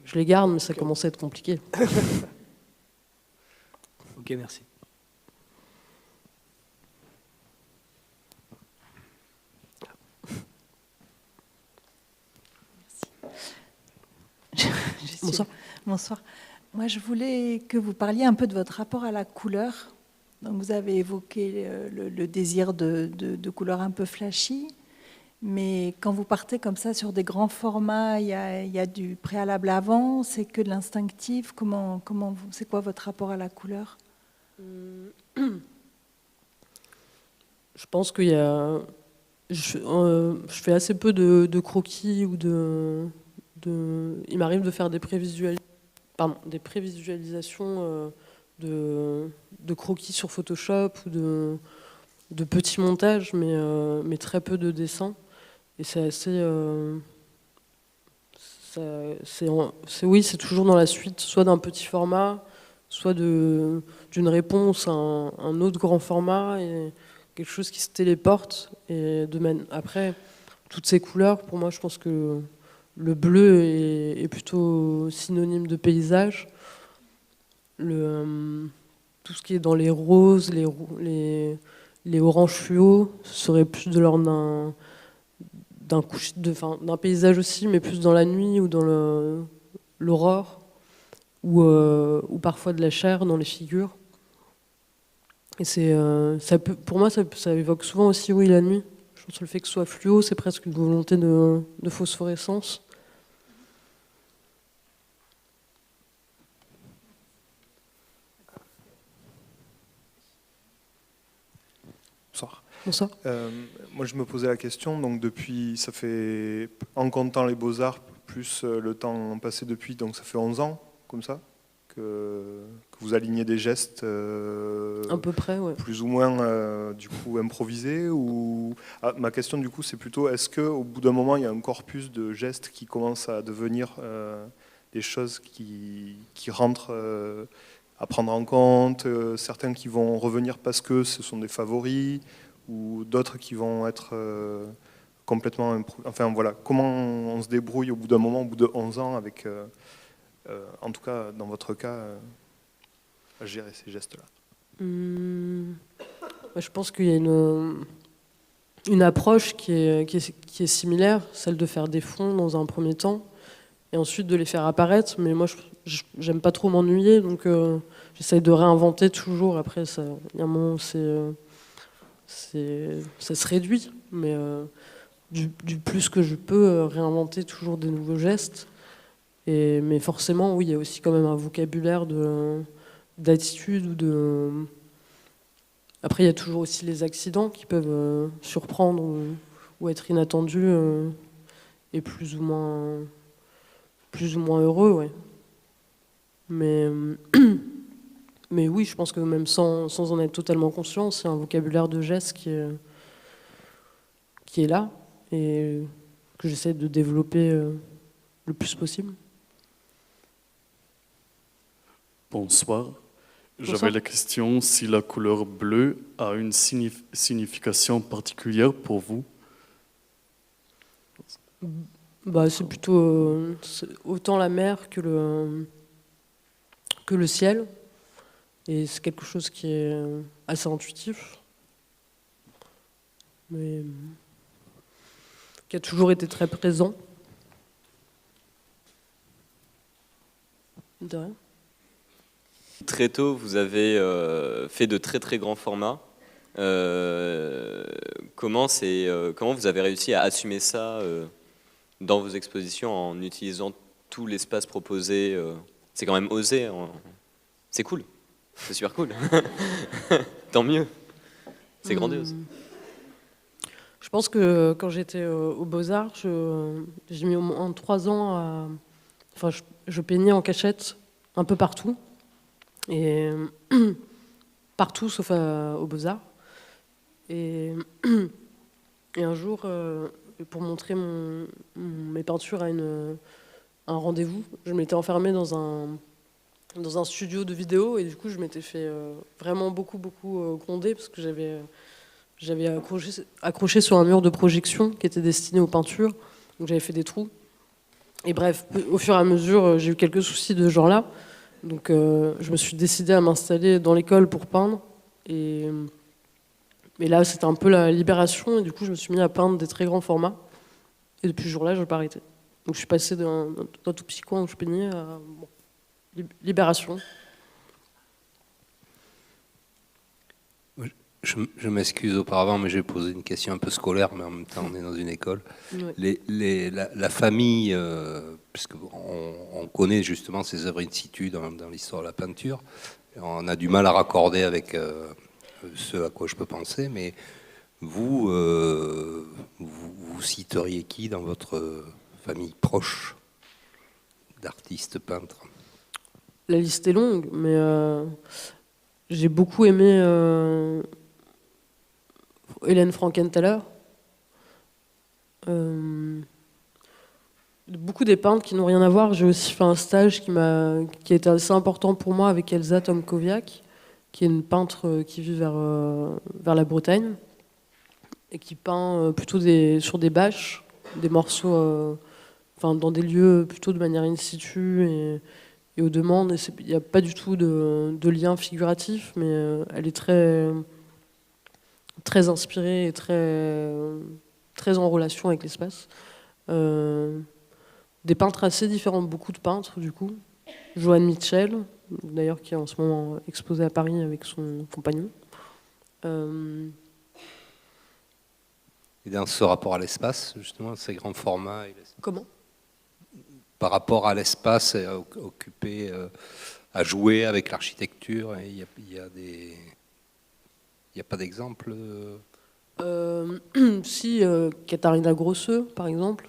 Je les garde, mais ça commence à être compliqué.
Ok, merci.
Bonsoir.
Bonsoir. Moi, je voulais que vous parliez un peu de votre rapport à la couleur. Donc, vous avez évoqué le désir de couleurs un peu flashy, mais quand vous partez comme ça sur des grands formats, il y a du préalable avant, c'est que de l'instinctif. C'est quoi votre rapport à la couleur?
Je pense qu'il y a... Je fais assez peu de croquis ou il m'arrive de faire des prévisualisations de croquis sur Photoshop ou de petits montages, mais très peu de dessins. Et c'est assez... oui, c'est toujours dans la suite, soit d'un petit format, soit d'une réponse à un autre grand format, et quelque chose qui se téléporte. Et après, toutes ces couleurs, pour moi, je pense que le bleu est plutôt synonyme de paysage. Tout ce qui est dans les roses, les oranges fluo, ce serait plus de l'ordre d'un paysage aussi, mais plus dans la nuit ou dans l'aurore, ou parfois de la chair dans les figures. Et pour moi, ça évoque souvent aussi, oui, la nuit. Je pense que le fait que ce soit fluo, c'est presque une volonté de phosphorescence.
Bonsoir.
Bonsoir.
Moi, je me posais la question, donc ça fait, en comptant les Beaux-Arts, plus le temps passé depuis, donc ça fait 11 ans, comme ça, que vous alignez des gestes
à peu près, ouais.
Plus ou moins du coup improvisés ma question du coup c'est plutôt est-ce qu'au bout d'un moment il y a un corpus de gestes qui commence à devenir des choses qui rentrent à prendre en compte, certains qui vont revenir parce que ce sont des favoris ou d'autres qui vont être complètement enfin voilà, comment on se débrouille au bout d'un moment, au bout de 11 ans avec en tout cas dans votre cas à gérer ces gestes-là.
Je pense qu'il y a une approche qui est similaire, celle de faire des fonds dans un premier temps et ensuite de les faire apparaître. Mais moi, j'aime pas trop m'ennuyer, donc j'essaye de réinventer toujours. Après, il y a un moment où ça se réduit, mais du plus que je peux réinventer toujours des nouveaux gestes. Mais forcément, oui, il y a aussi quand même un vocabulaire d'attitude ou de... Après, il y a toujours aussi les accidents qui peuvent surprendre ou être inattendus et plus ou moins heureux, ouais. Mais oui, je pense que même sans en être totalement conscient, c'est un vocabulaire de gestes qui est là et que j'essaie de développer le plus possible.
Bonsoir. J'avais la question si la couleur bleue a une signification particulière pour vous.
C'est plutôt autant la mer que le ciel. Et c'est quelque chose qui est assez intuitif. Mais qui a toujours été très présent. De rien.
Très tôt, vous avez fait de très très grands formats. Comment vous avez réussi à assumer ça dans vos expositions en utilisant tout l'espace proposé? C'est quand même osé. C'est cool. C'est super cool. Tant mieux. C'est grandiose.
Je pense que quand j'étais aux Beaux-Arts, j'ai mis au moins 3 ans à... Enfin, je peignais en cachette un peu partout. Et partout sauf aux Beaux-Arts. Et un jour, pour montrer mes peintures à un rendez-vous, je m'étais enfermée dans un studio de vidéo et du coup je m'étais fait vraiment beaucoup gronder parce que j'avais accroché sur un mur de projection qui était destiné aux peintures, donc j'avais fait des trous. Et bref, au fur et à mesure, j'ai eu quelques soucis de ce genre-là. Donc je me suis décidée à m'installer dans l'école pour peindre. Et là, c'était un peu la libération. Et du coup, je me suis mis à peindre des très grands formats. Et depuis ce jour-là, je n'ai pas arrêté. Donc je suis passée d'un tout petit coin où je peignais à libération.
Je m'excuse auparavant, mais j'ai posé une question un peu scolaire, mais en même temps, on est dans une école. Oui. La famille, puisqu'on connaît justement ces œuvres in situ dans l'histoire de la peinture, on a du mal à raccorder avec ce à quoi je peux penser, mais vous citeriez qui dans votre famille proche d'artistes peintres?
La liste est longue, mais j'ai beaucoup aimé Hélène Frankenthaler. Beaucoup des peintres qui n'ont rien à voir. J'ai aussi fait un stage qui a été assez important pour moi avec Elsa Tomkowiak, qui est une peintre qui vit vers la Bretagne et qui peint plutôt sur des bâches, des morceaux, dans des lieux plutôt de manière in situ et aux demandes. Il n'y a pas du tout de lien figuratif, mais elle est très très inspirée et très en relation avec l'espace. Des peintres assez différents, beaucoup de peintres du coup. Joan Mitchell, d'ailleurs, qui est en ce moment exposé à Paris avec son compagnon.
Et dans ce rapport à l'espace, justement, ces grands formats.
Comment ?
Par rapport à l'espace occupé, à jouer avec l'architecture, il y a pas d'exemple
Si, Katharina Grosse, par exemple,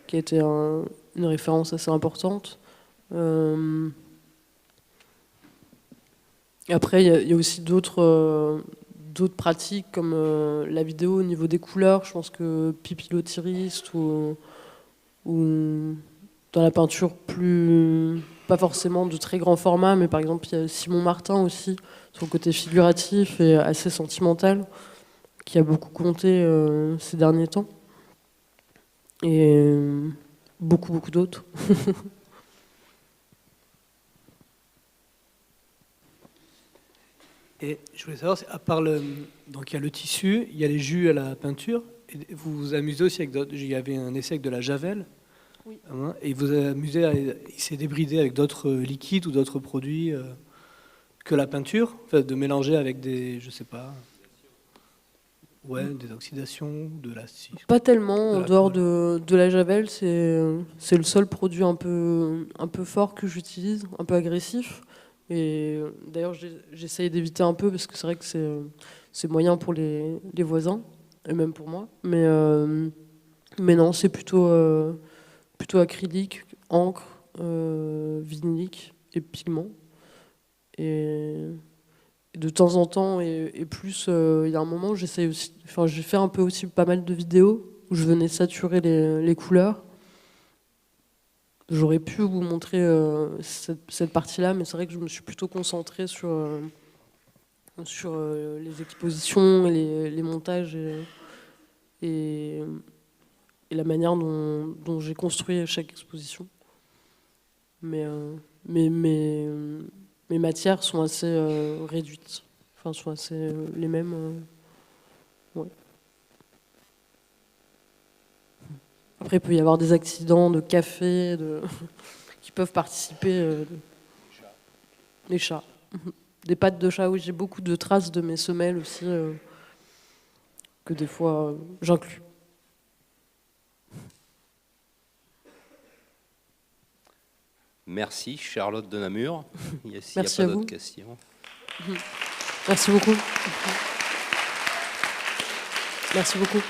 qui a été une référence assez importante. Après, il y a aussi d'autres pratiques comme la vidéo au niveau des couleurs. Je pense que Pipilotiriste ou dans la peinture pas forcément de très grand format, mais par exemple il y a Simon Martin aussi, son côté figuratif et assez sentimental, qui a beaucoup compté ces derniers temps. Et beaucoup d'autres.
Et je voulais savoir, à part donc il y a le tissu, il y a les jus à la peinture, et vous vous amusez aussi avec d'autres. Il y avait un essai avec de la javel,
oui.
Et vous vous amusez à essayer d'hybrider avec d'autres liquides ou d'autres produits que la peinture, enfin, de mélanger avec des, je sais pas, des oxydations, de la cire.
Pas tellement, en dehors de la javel, c'est le seul produit un peu fort que j'utilise, un peu agressif. Et d'ailleurs, j'essaye d'éviter un peu parce que c'est vrai que c'est moyen pour les voisins et même pour moi. Mais non, c'est plutôt acrylique, encre, vinylique et pigment. Et de temps en temps et plus, il y a un moment, j'ai fait un peu aussi pas mal de vidéos où je venais saturer les couleurs. J'aurais pu vous montrer cette partie-là, mais c'est vrai que je me suis plutôt concentrée sur les expositions, et les montages et la manière dont j'ai construit chaque exposition. Mais mes matières sont assez réduites, enfin sont assez les mêmes. Ouais. Après, il peut y avoir des accidents de café qui peuvent participer. Les chats. Des pattes de chat, oui, j'ai beaucoup de traces de mes semelles aussi, que des fois j'inclus.
Merci Charlotte de Namur. S'il n'y a
Merci
pas
à vous.
d'autres questions.
Merci beaucoup. Merci beaucoup.